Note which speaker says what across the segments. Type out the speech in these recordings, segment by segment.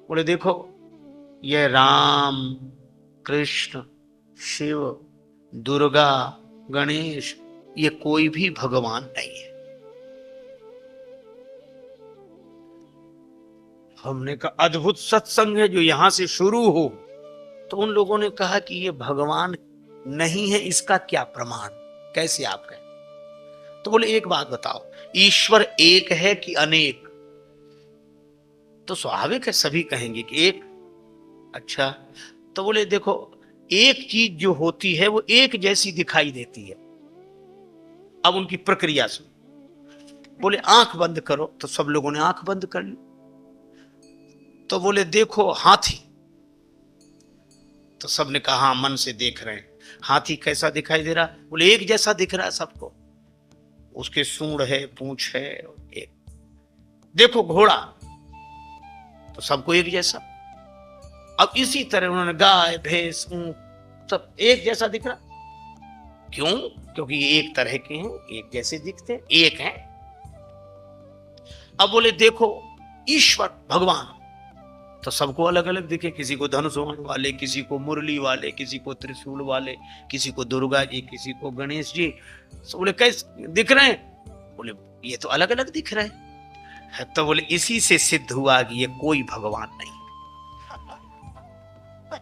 Speaker 1: बोले देखो, ये राम, कृष्ण, शिव, दुर्गा, गणेश, ये कोई भी भगवान नहीं है। हमने कहा अद्भुत सत्संग है जो यहां से शुरू हो। तो उन लोगों ने कहा कि ये भगवान नहीं है, इसका क्या प्रमाण, कैसे आप कहें? तो बोले एक बात बताओ, ईश्वर एक है कि अनेक? तो स्वाभाविक है सभी कहेंगे कि एक। अच्छा, तो बोले देखो, एक चीज जो होती है वो एक जैसी दिखाई देती है। अब उनकी प्रक्रिया सुन। बोले आंख बंद करो, तो सब लोगों ने आंख बंद कर ली। तो बोले देखो हाथी, तो सबने कहा हाँ मन से देख रहे हैं। हाथी कैसा दिखाई दे रहा? बोले एक जैसा दिख रहा है सबको, उसके सूंड है, पूंछ है एक। देखो घोड़ा, तो सबको एक जैसा। अब इसी तरह उन्होंने गाय, भैंस, ऊंट सब एक जैसा दिख रहा। क्यों? क्योंकि ये एक तरह के हैं, एक जैसे दिखते हैं, एक हैं। अब बोले देखो ईश्वर भगवान, तो सबको अलग अलग दिखे। किसी को धनुष वाले, किसी को मुरली वाले, किसी को त्रिशूल वाले, किसी को दुर्गा जी, किसी को गणेश जी। तो बोले कैसे दिख रहे हैं? बोले ये तो अलग अलग दिख रहे हैं। तो बोले इसी से सिद्ध हुआ कि ये कोई भगवान नहीं,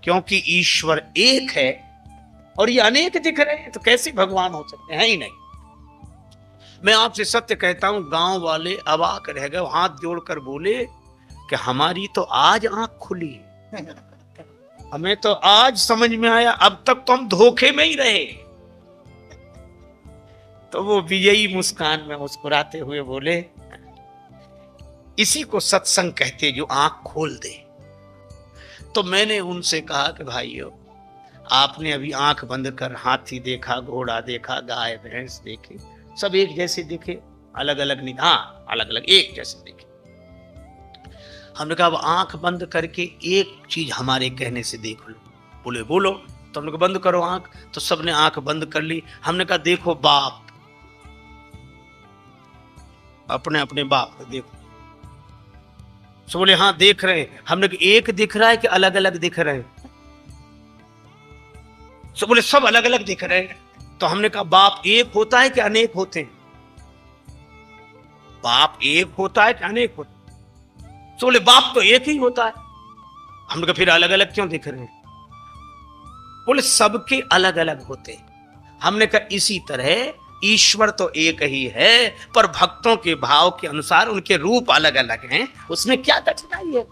Speaker 1: क्योंकि ईश्वर एक है और ये अनेक दिख रहे हैं, तो कैसे भगवान हो सकते हैं? ही नहीं। मैं आपसे सत्य कहता हूं, गांव वाले अवाक रह गए, हाथ जोड़कर बोले कि हमारी तो आज आंख खुली, हमें तो आज समझ में आया, अब तक तो हम धोखे में ही रहे। तो वो विजयी मुस्कान में मुस्कुराते हुए बोले इसी को सत्संग कहते जो आंख खोल दे। तो मैंने उनसे कहा कि भाइयों, आपने अभी आंख बंद कर हाथी देखा, घोड़ा देखा, गाय भैंस देखे, सब एक जैसे दिखे, अलग अलग नहीं, हाँ अलग अलग एक जैसे दिखे। हमने कहा अब आंख बंद करके एक चीज हमारे कहने से देख लो। बोले बोलो। तो हमने कहा बंद करो आंख। तो सबने आंख बंद कर ली। हमने कहा देखो बाप, अपने अपने बाप को देखो। तो बोले हाँ देख रहे हैं। हमने कहा एक दिख रहा है कि अलग अलग दिख रहे हैं? तो बोले सब अलग अलग दिख रहे हैं। तो हमने कहा बाप एक होता है कि अनेक होते हैं? बाप एक होता है कि अनेक होते हैं? तो बोले बाप तो एक ही होता है। हमने कहा फिर अलग अलग क्यों दिख रहे हैं? बोले सबके अलग अलग होते हैं। हमने कहा इसी तरह ईश्वर तो एक ही है, पर भक्तों के भाव के अनुसार उनके रूप अलग अलग हैं, उसमें क्या कठिनाई है?